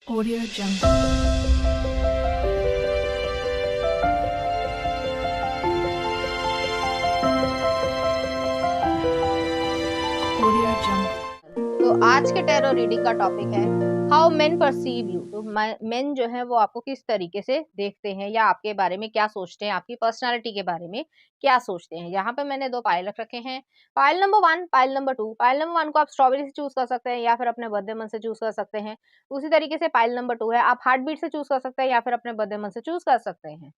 Audio Jungle. Audio Jungle. तो आज के टैरो रीडिंग का टॉपिक है हाउ मेन परसीव यू। तो मेन जो है वो आपको किस तरीके से देखते हैं या आपके बारे में क्या सोचते हैं, आपकी पर्सनालिटी के बारे में क्या सोचते हैं। यहाँ पे मैंने दो पाइल रख रखे हैं, pile number 1, pile number 2। Pile number 1 को आप स्ट्रॉबेरी से चूज कर सकते हैं या फिर अपने बर्थडे मंथ से चूज कर सकते हैं। उसी तरीके से पाइल नंबर 2 है, आप हार्ट बीट से चूज कर सकते हैं या फिर अपने बर्थडे मंथ से चूज कर सकते हैं।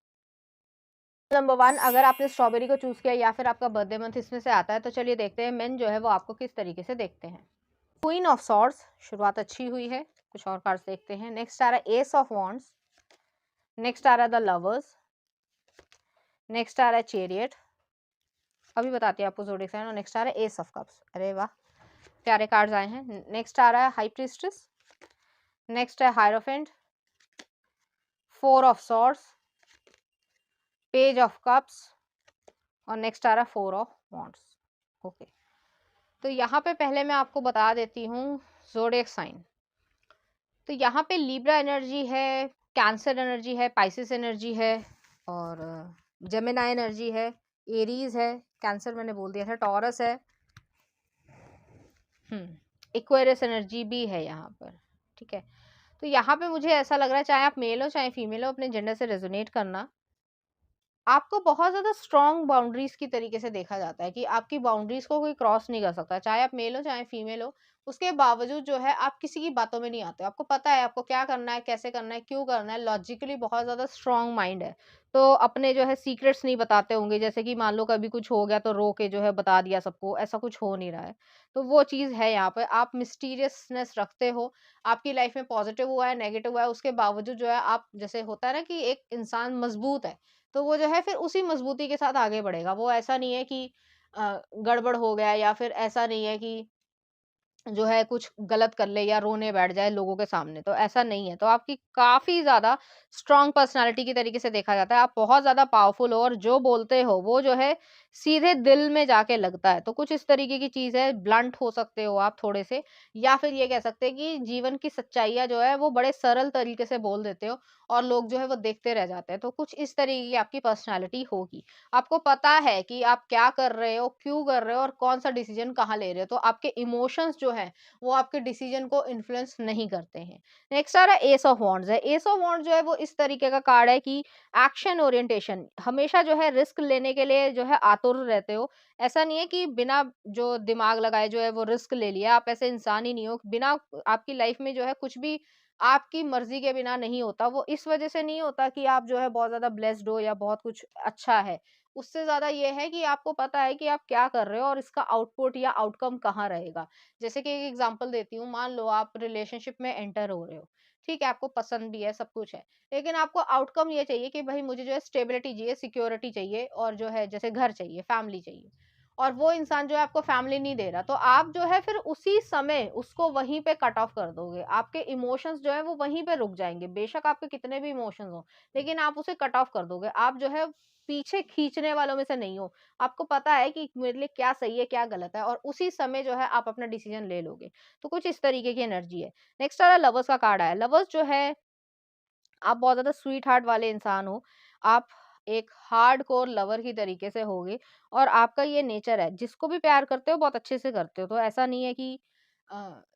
नंबर 1 अगर आपने स्ट्रॉबेरी को चूज किया या फिर आपका बर्थडे मंथ इसमें से आता है, तो चलिए देखते हैं मेन जो है वो आपको किस तरीके से देखते हैं। क्वीन ऑफ सॉर्ड्स, शुरुआत अच्छी हुई है। कुछ और कार्ड्स देखते हैं। नेक्स्ट आ रहा है एस ऑफ वॉन्ड्स, नेक्स्ट आ रहा है द लवर्स, नेक्स्ट आ रहा है चैरियट, अभी बताती हूँ आपको ज़ोडिएक साइन। और नेक्स्ट आ रहा है एस ऑफ कप्स। अरे वाह, प्यारे कार्ड्स आए हैं। नेक्स्ट आ रहा है हाई प्रीस्टेस, नेक्स्ट है hierophant, four of swords, page of cups और नेक्स्ट आ रहा है फोर ऑफ वॉन्ड्स। ओके, तो यहाँ पे पहले मैं आपको बता देती हूँ ज़ोडिएक साइन। तो यहाँ पे लिब्रा एनर्जी है, कैंसर एनर्जी है, पाइसिस एनर्जी है और जेमिनी एनर्जी है, एरीज है, कैंसर मैंने बोल दिया था, टॉरस है, एक्वेरियस एनर्जी भी है यहाँ पर। ठीक है, तो यहाँ पे मुझे ऐसा लग रहा है, चाहे आप मेल हो चाहे फीमेल हो, अपने जेंडर से रेजोनेट करना। आपको बहुत ज़्यादा स्ट्रॉन्ग बाउंड्रीज की तरीके से देखा जाता है कि आपकी बाउंड्रीज को कोई क्रॉस नहीं कर सकता, चाहे आप मेल हो चाहे फीमेल हो। उसके बावजूद जो है आप किसी की बातों में नहीं आते, आपको पता है आपको क्या करना है, कैसे करना है, क्यों करना है। लॉजिकली बहुत ज़्यादा स्ट्रॉन्ग माइंड है, तो अपने जो है सीक्रेट्स नहीं बताते होंगे। जैसे कि मान लो कभी कुछ हो गया तो रो के जो है बता दिया सबको, ऐसा कुछ हो नहीं रहा है। तो वो चीज़ है यहाँ पे, आप मिस्टीरियसनेस रखते हो। आपकी लाइफ में पॉजिटिव हुआ है, नेगेटिव हुआ है, उसके बावजूद जो है आप, जैसे होता है ना कि एक इंसान मजबूत है, तो वो जो है फिर उसी मजबूती के साथ आगे बढ़ेगा। वो ऐसा नहीं है कि गड़बड़ हो गया, या फिर ऐसा नहीं है कि जो है कुछ गलत कर ले या रोने बैठ जाए लोगों के सामने, तो ऐसा नहीं है। तो आपकी काफ़ी ज़्यादा स्ट्रॉन्ग पर्सनैलिटी की तरीके से देखा जाता है। आप बहुत ज़्यादा पावरफुल हो और जो बोलते हो वो जो है सीधे दिल में जाके लगता है। तो कुछ इस तरीके की चीज़ है, ब्लंट हो सकते हो आप थोड़े से, या फिर ये कह सकते हैं कि जीवन की सच्चाइयाँ जो है वो बड़े सरल तरीके से बोल देते हो और लोग जो है वो देखते रह जाते हैं। तो कुछ इस तरीके की आपकी पर्सनैलिटी होगी। आपको पता है कि आप क्या कर रहे हो, क्यों कर रहे हो और कौन-सा डिसीज़न कहाँ ले रहे हो। तो आपके इमोशंस जो हैं, वो आपके डिसीज़न को इन्फ्लुएंस नहीं करते हैं। नेक्स्ट आ रहा है एस ऑफ वांड्स है। एस ऑफ वांड्स जो है वो इस तरीके का कार्ड है कि एक्शन ओरिएंटेशन, हमेशा जो है रिस्क लेने के लिए जो है आतुर रहते हो। ऐसा नहीं है कि बिना जो दिमाग लगाए जो है वो रिस्क ले लिया, आप ऐसे इंसान ही नहीं हो। बिना आपकी लाइफ में जो है कुछ भी आपकी मर्ज़ी के बिना नहीं होता। वो इस वज़ह से नहीं होता कि आप जो है बहुत ज़्यादा ब्लेस्ड हो या बहुत कुछ अच्छा है। उससे ज़्यादा ये है कि आपको पता है कि आप क्या कर रहे हो और इसका आउटपुट या आउटकम कहाँ रहेगा। जैसे कि एक एग्ज़ाम्पल देती हूँ, मान लो आप रिलेशनशिप में एंटर हो रहे हो, ठीक है? आपको पसंद भी है, सब कुछ है, लेकिन आपको आउटकम ये चाहिए कि भई मुझे जो है स्टेबिलिटी चाहिए, सिक्योरिटी चाहिए और जो है जैसे घर चाहिए, फैमिली चाहिए। और वो इंसान जो है आपको फैमिली नहीं दे रहा, तो आप जो है फिर उसी समय उसको वहीं पे कट ऑफ कर दोगे। आपके इमोशंस जो है वो वहीं पे रुक जाएँगे। बेशक आपके कितने भी इमोशंस हों, लेकिन आप उसे कट ऑफ कर दोगे। आप जो है पीछे खींचने वालों में से नहीं हो। आपको पता है कि मेरे लिए क्या सही है, क्या गलत है और उसी समय जो है आप अपना डिसीज़न ले लोगे। तो कुछ इस तरीके की एनर्जी है। नेक्स्ट आ रहा है लवर्स का कार्ड आया है। लवर्स जो है, आप बहुत ज़्यादा स्वीट हार्ट वाले इंसान हो। आप एक हार्डकोर लवर की तरीके से होगे और आपका ये नेचर है, जिसको भी प्यार करते हो बहुत अच्छे से करते हो। तो ऐसा नहीं है कि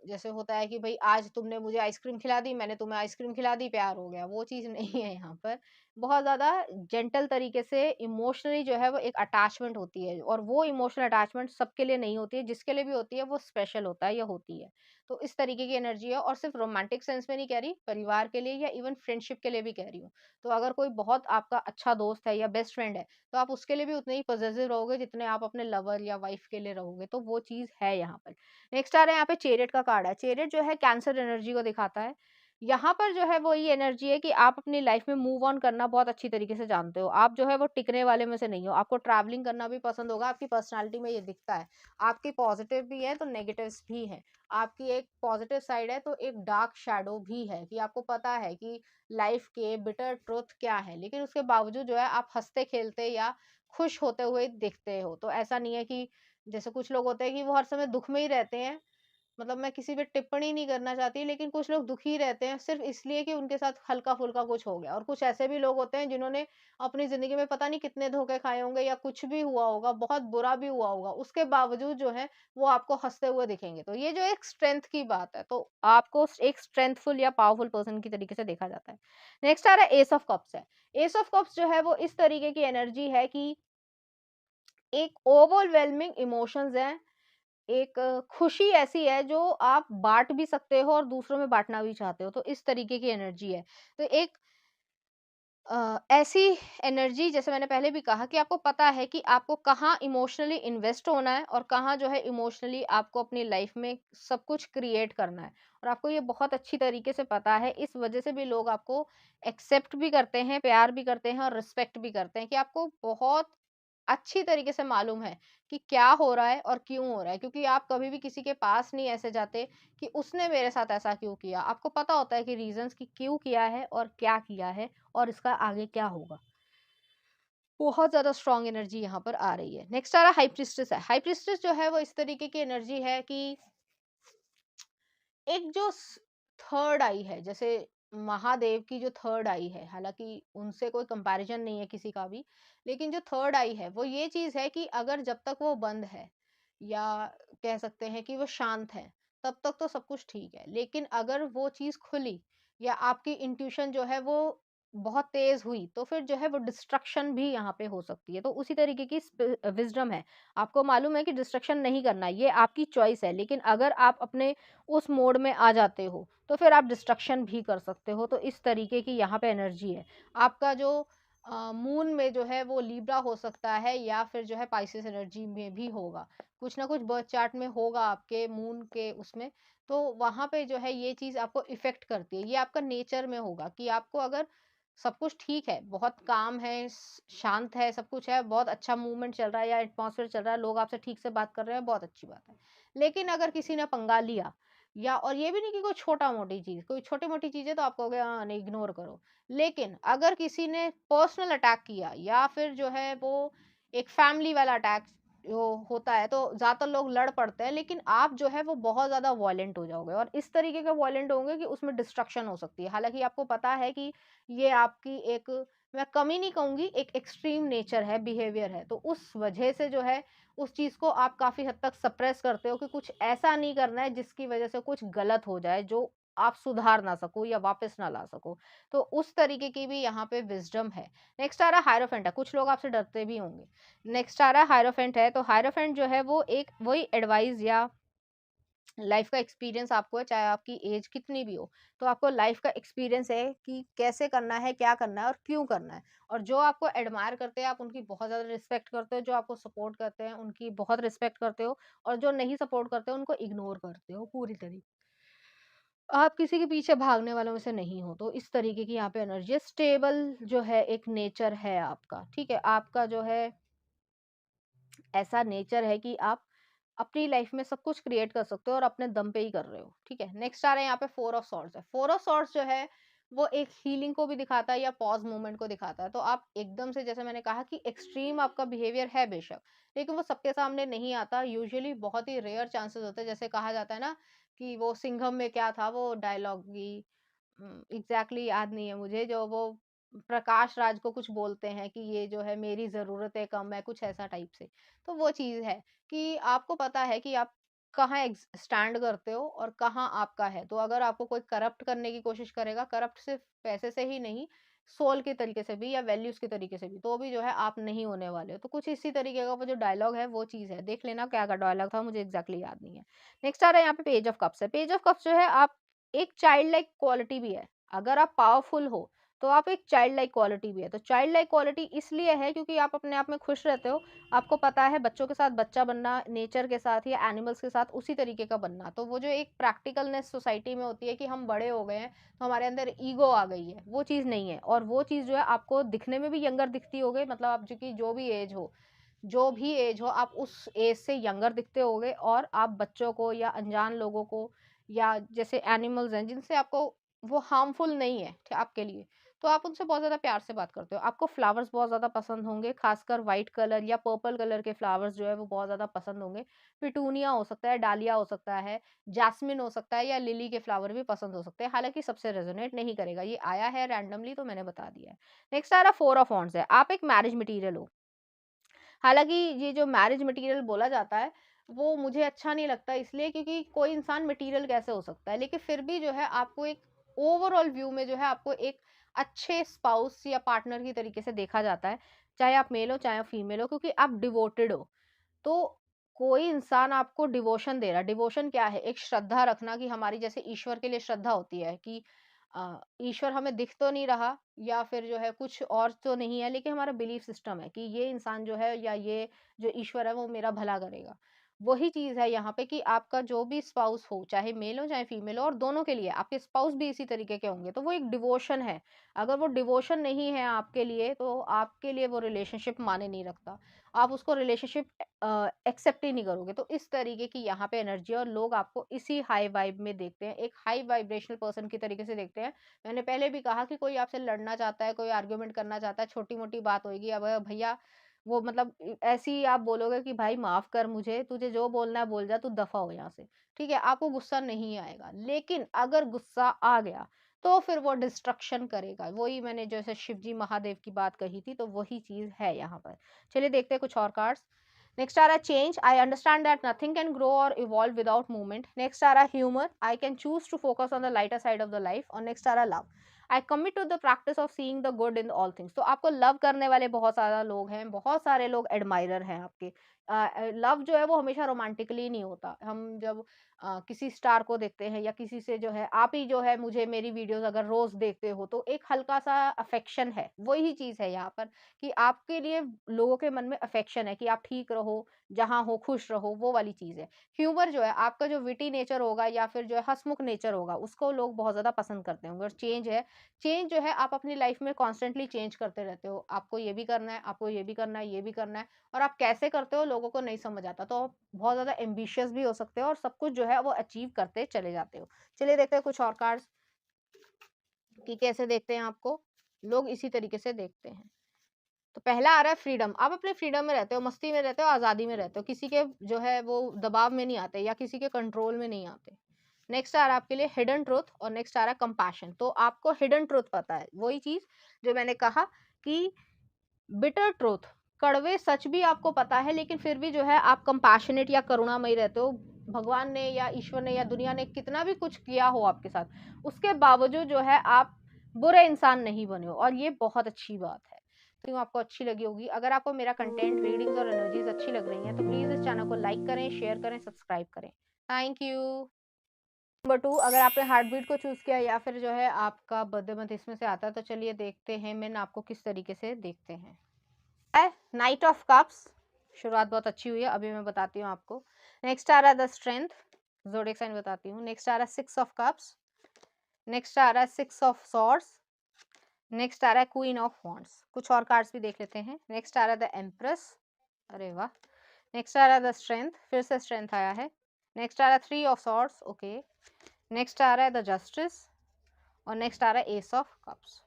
जैसे होता है कि भई आज तुमने मुझे आइसक्रीम खिला दी, मैंने तुम्हें आइसक्रीम खिला दी, प्यार हो गया, वो चीज़ नहीं है यहाँ पर। बहुत ज़्यादा जेंटल तरीके से इमोशनली जो है वो एक अटैचमेंट होती है और वो इमोशनल अटैचमेंट सबके लिए नहीं होती है, जिसके लिए भी होती है वो स्पेशल होता है या होती है। तो इस तरीके की एनर्जी है और सिर्फ रोमांटिक सेंस में नहीं कह रही, परिवार के लिए या इवन फ्रेंडशिप के लिए भी कह रही हूँ। तो अगर कोई बहुत आपका अच्छा दोस्त है या बेस्ट फ्रेंड है, तो आप उसके लिए भी उतने ही पॉसेसिव रहोगे जितने आप अपने लवर या वाइफ के लिए रहोगे। तो वो चीज़ है यहाँ पर। नेक्स्ट आ रहा है यहाँ पे चैरियट का कार्ड है। चैरियट जो है कैंसर एनर्जी को दिखाता है। यहाँ पर जो है वो ये एनर्जी है कि आप अपनी लाइफ में मूव ऑन करना बहुत अच्छी तरीके से जानते हो। आप जो है वो टिकने वाले में से नहीं हो। आपको ट्रैवलिंग करना भी पसंद होगा, आपकी पर्सनैलिटी में ये दिखता है। आपकी पॉजिटिव भी है तो नेगेटिव्स भी हैं। आपकी एक पॉजिटिव साइड है तो एक डार्क शैडो भी है कि आपको पता है कि लाइफ के बिटर ट्रुथ क्या है, लेकिन उसके बावजूद जो है आप हँसते खेलते या खुश होते हुए दिखते हो। तो ऐसा नहीं है कि जैसे कुछ लोग होते हैं कि वो हर समय दुःख में ही रहते हैं, मतलब मैं किसी पे टिप्पणी नहीं करना चाहती, लेकिन कुछ लोग दुखी रहते हैं सिर्फ़ इसलिए कि उनके साथ हल्का-फुल्का कुछ हो गया, और कुछ ऐसे भी लोग होते हैं जिन्होंने अपनी ज़िंदगी में पता नहीं कितने धोखे खाए होंगे या कुछ भी हुआ होगा, बहुत बुरा भी हुआ होगा, उसके बावजूद जो है वो आपको हँसते हुए दिखेंगे। तो ये जो एक स्ट्रेंथ की बात है, तो आपको एक स्ट्रेंथफुल या पावरफुल पर्सन की तरीके से देखा जाता है। नेक्स्ट आ रहा है एस ऑफ कप्स है। एस ऑफ कप्स जो है वो इस तरीके की एनर्जी है कि एक ओवरवेलमिंग इमोशंस हैं, एक खुशी ऐसी है जो आप बाँट भी सकते हो और दूसरों में बाँटना भी चाहते हो, तो इस तरीके की एनर्जी है। तो एक ऐसी एनर्जी, जैसे मैंने पहले भी कहा कि आपको पता है कि आपको कहाँ इमोशनली इन्वेस्ट होना है और कहाँ जो है इमोशनली आपको अपनी लाइफ में सब कुछ क्रिएट करना है, और आपको ये बहुत अच्छी तरीके से पता है। इस वजह से भी लोग आपको एक्सेप्ट भी करते हैं, प्यार भी करते हैं और रिस्पेक्ट भी करते हैं कि आपको बहुत अच्छी तरीके से मालूम है कि क्या हो रहा है और क्यों हो रहा है, क्योंकि आप कभी भी किसी के पास नहीं ऐसे जाते कि उसने मेरे साथ ऐसा क्यों किया। आपको पता होता है कि रीजंस कि क्यों किया है और क्या किया है और इसका आगे क्या होगा। बहुत ज़्यादा स्ट्रॉन्ग एनर्जी यहाँ पर आ रही है। नेक्स्ट आ रहा है हाई प्रीस्टेस है। हाई प्रीस्टेस जो है वो इस तरीके की एनर्जी है कि एक जो थर्ड आई है, जैसे महादेव की जो थर्ड आई है, हालांकि उनसे कोई कंपैरिजन नहीं है किसी का भी, लेकिन जो थर्ड आई है वो ये चीज है कि अगर जब तक वो बंद है, या कह सकते हैं कि वो शांत है, तब तक तो सब कुछ ठीक है। लेकिन अगर वो चीज खुली या आपकी इंट्यूशन जो है वो बहुत तेज हुई, तो फिर जो है वो डिस्ट्रक्शन भी यहाँ पे हो सकती है। तो उसी तरीके की विजडम है। आपको मालूम है कि डिस्ट्रक्शन नहीं करना है, ये आपकी चॉइस है, लेकिन अगर आप अपने उस मोड में आ जाते हो, तो फिर आप डिस्ट्रक्शन भी कर सकते हो। तो इस तरीके की यहाँ पे एनर्जी है। आपका जो मून में जो है वो लिब्रा हो सकता है, या फिर जो है पाइसेस एनर्जी में भी होगा। कुछ ना कुछ बर्थ चार्ट में होगा आपके मून के उसमें। तो वहाँ पे जो है ये चीज़ आपको इफ़ेक्ट करती है। ये आपका नेचर में होगा कि आपको अगर सब कुछ ठीक है, बहुत काम है, शांत है, सब कुछ है, बहुत अच्छा मूवमेंट चल रहा है या एटमॉस्फेयर चल रहा है, लोग आपसे ठीक से बात कर रहे हैं, बहुत अच्छी बात है। लेकिन अगर किसी ने पंगा लिया, या और ये भी नहीं कि कोई छोटा-मोटी चीज़, कोई छोटी-मोटी चीज़ है तो आप कहोगे हाँ, नहीं इग्नोर करो। लेकिन अगर किसी ने पर्सनल अटैक किया, या फिर जो है वो एक फैमिली वाला अटैक जो होता है, तो ज़्यादातर लोग लड़ पड़ते हैं, लेकिन आप जो है वो बहुत ज़्यादा वॉयलेंट हो जाओगे, और इस तरीके के वॉयलेंट होंगे कि उसमें डिस्ट्रक्शन हो सकती है। हालाँकि आपको पता है कि ये आपकी एक, मैं कमी नहीं कहूँगी, एक एक्सट्रीम नेचर है, बिहेवियर है। तो उस वजह से जो है उस चीज़ को आप काफ़ी हद तक सप्रेस करते हो कि कुछ ऐसा नहीं करना है जिसकी वजह से कुछ गलत हो जाए, जो आप सुधार ना सको या वापस ना ला सको। तो उस तरीके की भी यहाँ पे विज़डम है। नेक्स्ट आ रहा है हायरोफेंट है। कुछ लोग आपसे डरते भी होंगे। नेक्स्ट आ रहा है हायरोफेंट है। तो हायरोफेंट जो है वो एक वही एडवाइस या लाइफ का एक्सपीरियंस आपको है, चाहे आपकी एज कितनी भी हो, तो आपको लाइफ का एक्सपीरियंस है कि कैसे करना है, क्या करना है और क्यों करना है। और जो आपको एडमायर करते हैं, आप उनकी बहुत ज़्यादा रिस्पेक्ट करते हो, जो आपको सपोर्ट करते हैं, उनकी बहुत रिस्पेक्ट करते हो, और जो नहीं सपोर्ट करते हो, उनको इग्नोर करते हो पूरी तरीके। आप किसी के पीछे भागने वालों में से नहीं हो। तो इस तरीके की यहाँ पे एनर्जी है। स्टेबल जो है एक नेचर है आपका, ठीक है? आपका जो है ऐसा नेचर है कि आप अपनी लाइफ में सब कुछ क्रिएट कर सकते हो और अपने दम पे ही कर रहे हो, ठीक है। नेक्स्ट आ रहे हैं यहाँ पे फोर ऑफ सॉर्ड्स है। फोर ऑफ सॉर्ड्स जो है वो एक हीलिंग को भी दिखाता है या पॉज मूवमेंट को दिखाता है। तो आप एकदम से, जैसे मैंने कहा कि एक्सट्रीम आपका बिहेवियर है बेशक, लेकिन वो सबके सामने नहीं आता। यूजुअली बहुत ही रेयर चांसेस होते हैं। जैसे कहा जाता है ना कि वो सिंघम में क्या था वो डायलॉग की, एग्जैक्टली याद नहीं है मुझे, जो वो प्रकाश राज को कुछ बोलते हैं कि ये जो है मेरी ज़रूरतें कम है, कुछ ऐसा टाइप से। तो वो चीज़ है कि आपको पता है कि आप कहाँ स्टैंड करते हो और कहाँ आपका है। तो अगर आपको कोई करप्ट करने की कोशिश करेगा, करप्ट सिर्फ पैसे से ही नहीं, सोल के तरीके से भी या वैल्यूज के तरीके से भी, तो भी जो है आप नहीं होने वाले हो। तो कुछ इसी तरीके का वो जो डायलॉग है वो चीज़ है। देख लेना क्या डायलॉग था, मुझे एग्जैक्टली याद नहीं है। नेक्स्ट आ रहा है यहाँ पे पेज ऑफ कप्स है। पेज ऑफ कप्स जो है आप एक चाइल्ड लाइक क्वालिटी भी है। अगर आप पावरफुल हो, तो आप एक चाइल्ड लाइक क्वालिटी भी है। तो चाइल्ड लाइक क्वालिटी इसलिए है क्योंकि आप अपने आप में खुश रहते हो। आपको पता है बच्चों के साथ बच्चा बनना, नेचर के साथ या एनिमल्स के साथ उसी तरीके का बनना। तो वो जो एक प्रैक्टिकलनेस सोसाइटी में होती है कि हम बड़े हो गए हैं, तो हमारे अंदर ईगो आ गई है, वो चीज़ नहीं है। और वो चीज़ जो है आपको दिखने में भी यंगर दिखती होगी, मतलब आप जो की जो भी एज हो, आप उस एज से यंगर दिखते होगे, और आप बच्चों को या अनजान लोगों को या जैसे एनिमल्स हैं जिनसे आपको वो हार्मफुल नहीं है आपके लिए, तो आप उनसे बहुत ज़्यादा प्यार से बात करते हो। आपको फ्लावर्स बहुत ज़्यादा पसंद होंगे, खासकर व्हाइट कलर या पर्पल कलर के फ्लावर्स जो है वो बहुत ज़्यादा पसंद होंगे। पिटूनिया हो सकता है, डालिया हो सकता है, जैस्मिन हो सकता है या लिली के फ्लावर भी पसंद हो सकते हैं। हालाँकि सबसे रेज़ोनेट नहीं करेगा, ये आया है रैंडमली तो मैंने बता दिया है। नेक्स्ट आ रहा 4 ऑफ वांड्स है, आप एक मैरिज मटीरियल हो। हालाँकि ये जो मैरिज मटीरियल बोला जाता है, वो मुझे अच्छा नहीं लगता इसलिए क्योंकि कोई इंसान मटीरियल कैसे हो सकता है, लेकिन फिर भी जो है आपको एक ओवरऑल व्यू में जो है आपको एक अच्छे स्पाउस या पार्टनर की तरीके से देखा जाता है, चाहे आप मेल हो, चाहे आप फीमेल हो क्योंकि आप डिवोटेड हो। तो कोई इंसान आपको डिवोशन दे रहा है, डिवोशन क्या है? एक श्रद्धा रखना कि हमारी जैसे ईश्वर के लिए श्रद्धा होती है कि ईश्वर हमें दिख तो नहीं रहा या फिर जो है कुछ और तो नहीं है लेकिन हमारा बिलीफ सिस्टम है कि ये इंसान जो है या ये जो ईश्वर है वो मेरा भला करेगा। वही चीज़ है यहाँ पे कि आपका जो भी स्पाउस हो, चाहे मेल हो चाहे फीमेल हो और दोनों के लिए आपके स्पाउस भी इसी तरीके के होंगे, तो वो एक डिवोशन है। अगर वो डिवोशन नहीं है आपके लिए तो आपके लिए वो रिलेशनशिप मायने नहीं रखता। आप उसको रिलेशनशिप एक्सेप्ट ही नहीं करोगे। तो इस तरीके की यहाँ पे एनर्जी है और लोग आपको इसी हाई वाइब में देखते हैं, एक हाई वाइब्रेशनल पर्सन की तरीके से देखते हैं। मैंने पहले भी कहा कि कोई आपसे लड़ना चाहता है, कोई आर्गुमेंट करना चाहता है, छोटी-मोटी बात होएगी, अब भैया वो मतलब ऐसे ही आप बोलोगे कि भाई माफ़ कर मुझे, तुझे जो बोलना है बोल जा, तू दफ़ा हो यहाँ से। ठीक है? आपको गुस्सा नहीं आएगा। लेकिन अगर गुस्सा आ गया, तो फिर वो डिस्ट्रक्शन करेगा। वही मैंने जैसे शिव जी महादेव की बात कही थी, तो वही चीज़ है यहाँ पर। चलिए देखते हैं कुछ और कार्ड्स। नेक्स्ट आ रहा है change, I understand that nothing can grow or evolve without movement. Next आ रहा है humour, I can choose to focus on the lighter side of the life. और नेक्स्ट आ रहा है love, I commit to the practice of seeing the good in all things. तो आपको love करने वाले बहुत सारा लोग हैं, बहुत सारे लोग एडमायरर हैं आपके। लव जो है वो हमेशा रोमांटिकली नहीं होता। हम जब किसी स्टार को देखते हैं या किसी से जो है आप ही जो है मुझे मेरी वीडियोस अगर रोज देखते हो तो एक हल्का सा अफेक्शन है, वही चीज है यहाँ पर कि आपके लिए लोगों के मन में अफेक्शन है कि आप ठीक रहो, जहाँ हो खुश रहो, वो वाली चीज़ है। ह्यूमर जो है आपका जो विटी नेचर होगा या फिर जो है हँसमुख नेचर होगा, उसको लोग बहुत ज़्यादा पसंद करते होंगे। और चेंज है, चेंज जो है आप अपनी लाइफ में कॉन्स्टेंटली चेंज करते रहते हो। आपको ये भी करना है, आपको ये भी करना है, ये भी करना है और आप कैसे करते हो लोगों को नहीं समझ आता। तो आप बहुत ज़्यादा एम्बिशियस भी हो सकते हो और सब कुछ जो है वो अचीव करते चले जाते हो। चलिए देखते हैं कुछ और कार्ड्स कि कैसे देखते हैं आपको। लोग इसी तरीके से देखते हैं। तो पहला आ रहा है फ्रीडम, आप अपने फ्रीडम में रहते हो, मस्ती में रहते हो, आज़ादी में रहते हो, किसी के जो है वो दबाव में नहीं आते या किसी के कंट्रोल में नहीं आते। नेक्स्ट आ रहा है आपके लिए हिडन ट्रुथ और नेक्स्ट आ रहा है कंपैशन। तो आपको हिडन ट्रुथ पता है, वही चीज़ जो मैंने कहा कि बिटर ट्रुथ, कड़वे सच भी आपको पता है लेकिन फिर भी जो है आप कंपैशनेट या करुणामयी रहते हो। भगवान ने या ईश्वर ने या दुनिया ने कितना भी कुछ किया हो आपके साथ, उसके बावजूद जो है आप बुरे इंसान नहीं बने हो और ये बहुत अच्छी बात है। तो आपको अच्छी लगी होगी। अगर आपको मेरा कंटेंट, रीडिंग्स और एनर्जीज अच्छी लग रही हैं तो प्लीज़ इस चैनल को लाइक करें, शेयर करें, सब्सक्राइब करें। Thank you. नंबर 2, अगर आपने हार्टबीट को चूज़ किया या फिर जो है आपका बर्थडे मंथ इसमें से आता है तो चलिए देखते हैं मेन आपको किस तरीके से देखते हैं। नाइट ऑफ कप्स, शुरुआत बहुत अच्छी हुई है, अभी मैं बताती हूँ आपको। नेक्स्ट आ रहा है द स्ट्रेंथ, ज़ोडिएक साइन बताती हूँ। नेक्स्ट आ रहा है 6 ऑफ कप्स, नेक्स्ट आ रहा है 6 ऑफ सॉर्ड्स, नेक्स्ट आ रहा है क्वीन ऑफ वॉन्ड्स। कुछ और कार्ड्स भी देख लेते हैं। नेक्स्ट आ रहा है द एम्प्रेस, अरे वाह। नेक्स्ट आ रहा है द स्ट्रेंथ, फिर से स्ट्रेंथ आया है। नेक्स्ट आ रहा है 3 ऑफ सॉर्ड्स, ओके। नेक्स्ट आ रहा है द जस्टिस और नेक्स्ट आ रहा है एस ऑफ कप्स।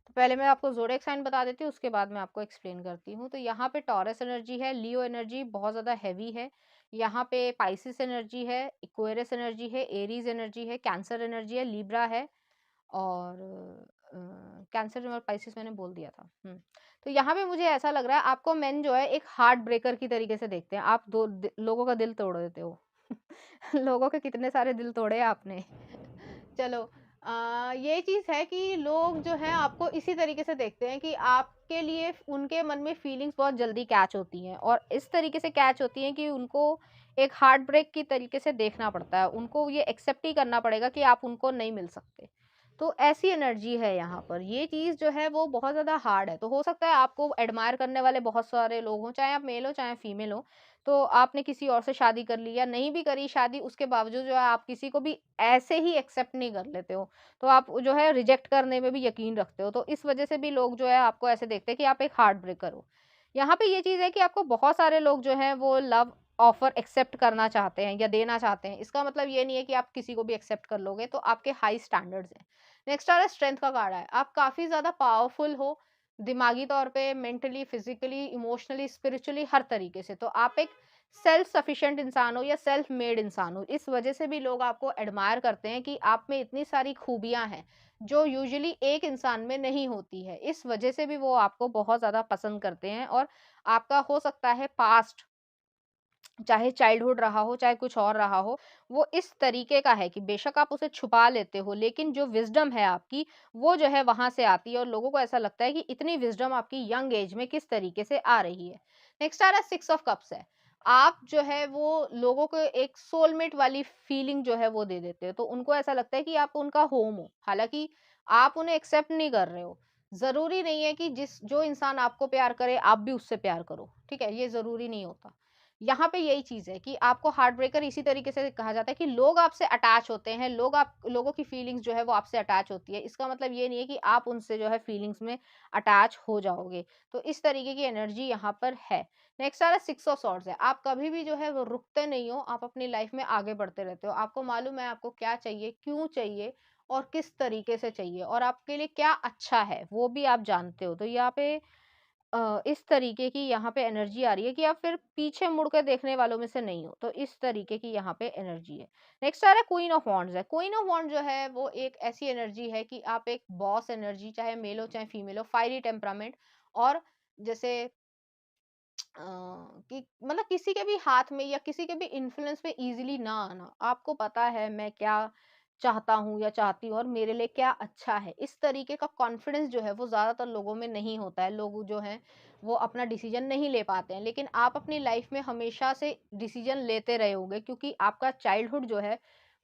तो पहले मैं आपको ज़ोडिएक साइन बता देती हूँ, उसके बाद मैं आपको एक्सप्लेन करती हूँ। तो यहाँ पे टॉरस एनर्जी है, लियो एनर्जी बहुत ज़्यादा हैवी है। यहाँ पे पाइसिस एनर्जी है, इक्वेरियस एनर्जी है, एरीज एनर्जी है, कैंसर एनर्जी है, लिब्रा है और कैंसर और पाइसिस मैंने बोल दिया था। तो यहाँ पे मुझे ऐसा लग रहा है आपको मेन जो है एक हार्ट ब्रेकर की तरीके से देखते हैं। आप लोगों का दिल तोड़ देते हो। लोगों के कितने सारे दिल तोड़े आपने। चलो, ये चीज़ है कि लोग जो है आपको इसी तरीके से देखते हैं कि आपके लिए उनके मन में फीलिंग्स बहुत जल्दी कैच होती हैं और इस तरीके से कैच होती हैं कि उनको एक हार्ट ब्रेक की तरीके से देखना पड़ता है। उनको ये एक्सेप्ट ही करना पड़ेगा कि आप उनको नहीं मिल सकते। तो ऐसी एनर्जी है यहाँ पर। ये चीज़ जो है वो बहुत ज़्यादा हार्ड है। तो हो सकता है आपको एडमायर करने वाले बहुत सारे लोग हों, चाहे आप मेल हो चाहे फीमेल हो। तो आपने किसी और से शादी कर ली या नहीं भी करी शादी, उसके बावजूद जो है आप किसी को भी ऐसे ही एक्सेप्ट नहीं कर लेते हो। तो आप जो है रिजेक्ट करने में भी यकीन रखते हो। तो इस वजह से भी लोग जो है आपको ऐसे देखते हैं कि आप एक हार्ट ब्रेकर हो। यहाँ पे ये चीज़ है कि आपको बहुत सारे लोग जो हैं वो लव ऑफर एक्सेप्ट करना चाहते हैं या देना चाहते हैं। इसका मतलब ये नहीं है कि आप किसी को भी एक्सेप्ट कर लोगे, तो आपके हाई स्टैंडर्ड्स हैं। नेक्स्ट आ रहा है स्ट्रेंथ का कार्ड है, आप काफ़ी ज़्यादा पावरफुल हो, दिमागी तौर पे, मेंटली, फिज़िकली, इमोशनली, स्पिरिचुअली, हर तरीके से। तो आप एक सेल्फ सफिशिएंट इंसान हो या सेल्फ मेड इंसान हो। इस वजह से भी लोग आपको एडमायर करते हैं कि आप में इतनी सारी खूबियाँ हैं, जो यूजुअली एक इंसान में नहीं होती है। इस वजह से भी वो आपको बहुत ज़्यादा पसंद करते हैं और आपका हो सकता है पास्ट, चाहे चाइल्डहुड रहा हो, चाहे कुछ और रहा हो, वो इस तरीके का है कि बेशक आप उसे छुपा लेते हो, लेकिन जो विज़डम है आपकी, वो जो है वहाँ से आती है और लोगों को ऐसा लगता है कि इतनी विज़डम आपकी यंग एज में किस तरीके से आ रही है। नेक्स्ट आ रहा है 6 ऑफ कप्स है। आप जो है वो लोगों को एक सोलमेट वाली फीलिंग जो है वो दे देते हो, तो उनको ऐसा लगता है कि आप उनका होम हो, हालाँकि आप उन्हें एक्सेप्ट नहीं कर रहे हो। ज़रूरी नहीं है कि जो इंसान आपको प्यार करे, आप भी उससे प्यार करो, ठीक है? ये ज़रूरी नहीं होता। यहाँ पे यही चीज़ है कि आपको हार्ट ब्रेकर इसी तरीके से कहा जाता है कि लोग आपसे अटैच होते हैं, लोगों की फीलिंग्स जो है वो आपसे अटैच होती है। इसका मतलब ये नहीं है कि आप उनसे जो है फीलिंग्स में अटैच हो जाओगे। तो इस तरीके की एनर्जी यहाँ पर है। नेक्स्ट आ रहा है 6 ऑफ सॉर्ड्स है। आप कभी भी जो है वो रुकते नहीं हो, आप अपनी लाइफ में आगे बढ़ते रहते हो। आपको मालूम है आपको क्या चाहिए, क्यों चाहिए और किस तरीके से चाहिए और आपके लिए क्या अच्छा है, वो भी आप जानते हो। तो यहाँ पे इस तरीके की यहाँ पे एनर्जी आ रही है कि आप फिर पीछे मुड़ के देखने वालों में से नहीं हो, तो इस तरीके की यहाँ पे एनर्जी है। नेक्स्ट आ रहा है क्वीन ऑफ वॉन्ड्स है। क्वीन ऑफ वॉन्ड जो है वो एक ऐसी एनर्जी है कि आप एक बॉस एनर्जी, चाहे मेल हो चाहे फीमेल हो, फायरी टेम्परामेंट और जैसे कि मतलब किसी के भी हाथ में या किसी के भी इन्फ्लुएंस में इजीली ना आना। आपको पता है मैं क्या चाहता हूँ या चाहती हूँ और मेरे लिए क्या अच्छा है। इस तरीके का कॉन्फिडेंस जो है वो ज़्यादातर लोगों में नहीं होता है। लोग जो हैं वो अपना डिसीजन नहीं ले पाते हैं। लेकिन आप अपनी लाइफ में हमेशा से डिसीजन लेते रहे होंगे क्योंकि आपका चाइल्डहुड जो है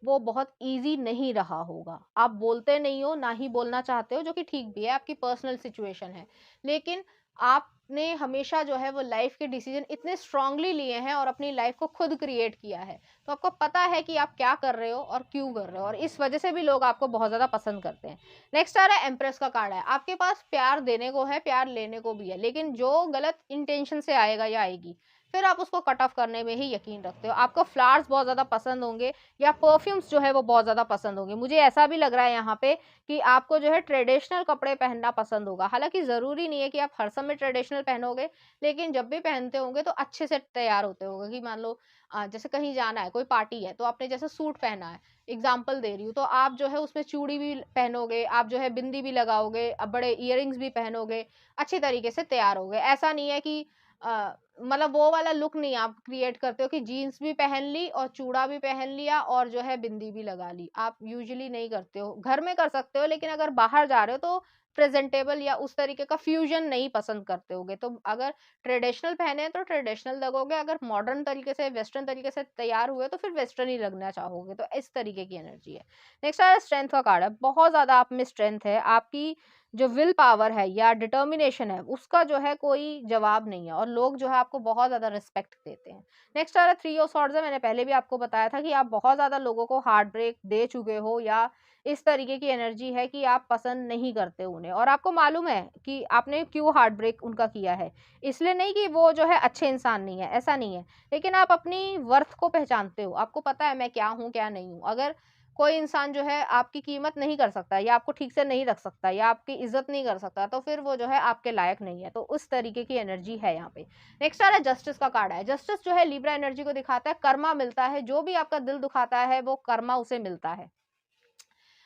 वो बहुत ईज़ी नहीं रहा होगा। आप बोलते नहीं हो, ना ही बोलना चाहते हो, जो कि ठीक भी है, आपकी पर्सनल सिचुएशन है। लेकिन आपने हमेशा जो है वो लाइफ के डिसीजन इतने स्ट्रांगली लिए हैं और अपनी लाइफ को खुद क्रिएट किया है, तो आपको पता है कि आप क्या कर रहे हो और क्यों कर रहे हो और इस वजह से भी लोग आपको बहुत ज़्यादा पसंद करते हैं। नेक्स्ट आ रहा है एम्प्रेस का कार्ड है। आपके पास प्यार देने को है, प्यार लेने को भी है, लेकिन जो गलत इंटेंशन से आएगा या आएगी, फिर आप उसको कट ऑफ करने में ही यकीन रखते हो। आपको फ्लावर्स बहुत ज़्यादा पसंद होंगे या परफ्यूम्स जो है वो बहुत ज़्यादा पसंद होंगे। मुझे ऐसा भी लग रहा है यहाँ पे कि आपको जो है ट्रेडिशनल कपड़े पहनना पसंद होगा। हालाँकि ज़रूरी नहीं है कि आप हर समय ट्रेडिशनल पहनोगे, लेकिन जब भी पहनते होंगे तो अच्छे से तैयार होते होंगे कि मान लो जैसे कहीं जाना है, कोई पार्टी है, तो आपने जैसे सूट पहना है, एग्ज़ाम्पल दे रही हूँ, तो आप जो है उसमें चूड़ी भी पहनोगे, आप जो है बिंदी भी लगाओगे, बड़े इयररिंग्स भी पहनोगे, अच्छी तरीके से तैयार होगे। ऐसा नहीं है कि मतलब वो वाला लुक नहीं आप क्रिएट करते हो कि जीन्स भी पहन ली और चूड़ा भी पहन लिया और जो है बिंदी भी लगा ली। आप यूजुअली नहीं करते हो। घर में कर सकते हो, लेकिन अगर बाहर जा रहे हो तो प्रेज़ेंटेबल या उस तरीके का फ्यूज़न नहीं पसंद करते होगे। तो अगर ट्रेडिशनल पहने हैं तो ट्रेडिशनल लगोगे, अगर मॉडर्न तरीके से, वेस्टर्न तरीके से तैयार हुए तो फिर वेस्टर्न ही लगना चाहोगे। तो इस तरीके की एनर्जी है। नेक्स्ट आ रहा है स्ट्रेंथ का कार्ड है। बहुत ज़्यादा आप में स्ट्रेंथ है। आपकी जो विल पावर है या डिटर्मिनेशन है, उसका जो है कोई जवाब नहीं है और लोग जो है आपको बहुत ज़्यादा रिस्पेक्ट देते हैं। नेक्स्ट आ रहा है 3 ऑफ सॉर्ड्स है। मैंने पहले भी आपको बताया था कि आप बहुत ज़्यादा लोगों को हार्ट ब्रेक दे चुके हो या इस तरीके की एनर्जी है कि आप पसंद नहीं करते उन्हें और आपको मालूम है कि आपने क्यों हार्ट ब्रेक उनका किया है। इसलिए नहीं कि वो जो है अच्छे इंसान नहीं है, ऐसा नहीं है। लेकिन आप अपनी वर्थ को पहचानते हो। आपको पता है मैं क्या हूँ, क्या नहीं हूँ। अगर कोई इंसान जो है आपकी कीमत नहीं कर सकता या आपको ठीक से नहीं रख सकता या आपकी इज़्ज़त नहीं कर सकता, तो फिर वो जो है आपके लायक नहीं है। तो उस तरीके की एनर्जी है यहाँ पे। नेक्स्ट आ रहा है जस्टिस का कार्ड है। जस्टिस जो है लिब्रा एनर्जी को दिखाता है, कर्मा मिलता है, जो भी आपका दिल दुखाता है वो कर्मा उसे मिलता है।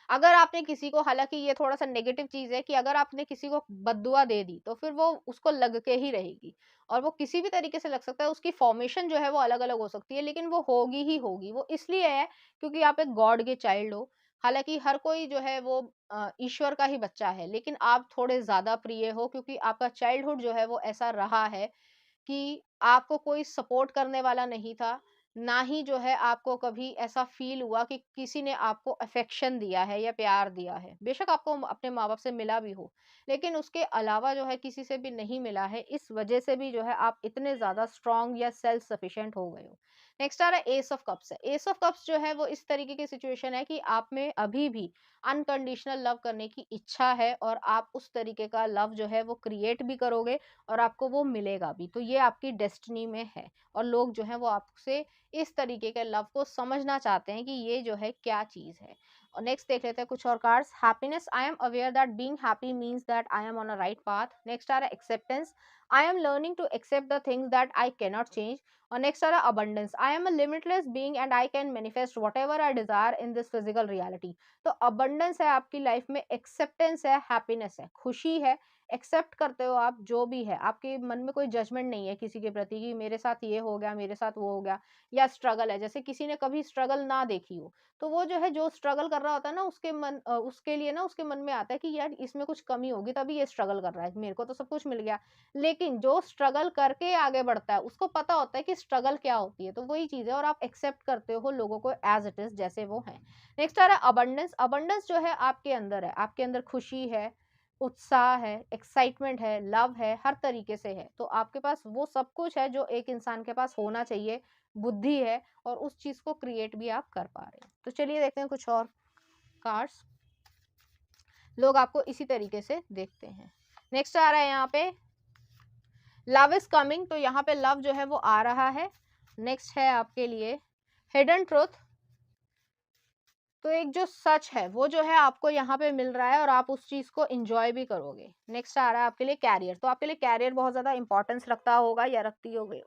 अगर आपने किसी को, हालाँकि ये थोड़ा-सा नेगेटिव चीज़ है कि अगर आपने किसी को बद्दुआ दे दी, तो फिर वो उसको लग के ही रहेगी और वो किसी भी तरीके से लग सकता है, उसकी फ़ॉर्मेशन जो है वो अलग-अलग हो सकती है, लेकिन वो होगी ही होगी। वो इसलिए है क्योंकि आप एक गॉड के चाइल्ड हो। हालाँकि हर कोई जो है वो ईश्वर का ही बच्चा है, लेकिन आप थोड़े ज़्यादा प्रिय हो क्योंकि आपका चाइल्डहुड जो है वो ऐसा रहा है कि आपको कोई सपोर्ट करने वाला नहीं था, ना ही जो है आपको कभी ऐसा फ़ील हुआ कि किसी ने आपको अफ़ेक्शन दिया है या प्यार दिया है। बेशक आपको अपने माँ-बाप से मिला भी हो, लेकिन उसके अलावा जो है किसी से भी नहीं मिला है, इस वज़ह से भी जो है आप इतने ज़्यादा स्ट्रॉन्ग या सेल्फ सफिशिएंट हो गए हो। नेक्स्ट आ रहा है एस ऑफ कप्स है। एस ऑफ कप्स जो है वो इस तरीके की सिचुएशन है कि आप में अभी भी अनकंडीशनल लव करने की इच्छा है और आप उस तरीके का लव जो है वो क्रिएट भी करोगे और आपको वो मिलेगा भी। तो ये आपकी डेस्टिनी में है और लोग जो हैं वो आपसे इस तरीके के लव को समझना चाहते हैं कि ये जो है क्या चीज़ है। और नेक्स्ट देख लेते हैं कुछ और cards. Happiness, I am aware that being happy means that I am on a right path. Next आ रहा है acceptance, I am learning to accept the things that I can not change. और next आ रहा है abundance, I am a limitless being and I can manifest whatever I desire in this physical reality. तो abundance है आपकी life में, acceptance है, happiness है, खुशी है, एक्सेप्ट करते हो आप जो भी है, आपके मन में कोई जजमेंट नहीं है किसी के प्रति कि मेरे साथ ये हो गया, मेरे साथ वो हो गया, या स्ट्रगल है, जैसे किसी ने कभी स्ट्रगल ना देखी हो तो वो जो है, जो स्ट्रगल कर रहा होता है ना, उसके लिए ना उसके मन में आता है कि यार इसमें कुछ कमी होगी तभी ये स्ट्रगल कर रहा है, मेरे को तो सब कुछ मिल गया। लेकिन जो स्ट्रगल करके आगे बढ़ता है उसको पता होता है कि स्ट्रगल क्या होती है, तो वही चीज है, और आप एक्सेप्ट करते हो लोगों को एज इट इज जैसे वो है। नेक्स्ट आ रहा है अबंडेंस, अबंडेंस जो है आपके अंदर है, आपके अंदर खुशी है, उत्साह है, एक्साइटमेंट है, लव है, हर तरीके से है, तो आपके पास वो सब कुछ है जो एक इंसान के पास होना चाहिए, बुद्धि है, और उस चीज को क्रिएट भी आप कर पा रहे हैं। तो चलिए देखते हैं कुछ और कार्ड्स, लोग आपको इसी तरीके से देखते हैं। नेक्स्ट आ रहा है यहाँ पे लव इज कमिंग, तो यहाँ पे लव जो है वो आ रहा है। नेक्स्ट है आपके लिए हिडन ट्रूथ, तो एक जो सच है वो जो है आपको यहाँ पे मिल रहा है और आप उस चीज को एंजॉय भी करोगे। नेक्स्ट आ रहा है आपके लिए कैरियर, तो आपके लिए कैरियर बहुत ज्यादा इंपॉर्टेंस रखता होगा या रखती होगी,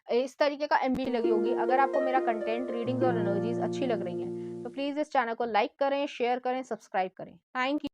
इस तरीके का एमबी लगी होगी। अगर आपको मेरा कंटेंट, रीडिंग्स और एनर्जीज अच्छी लग रही हैं तो प्लीज इस चैनल को लाइक करें, शेयर करें, सब्सक्राइब करें। Thank you.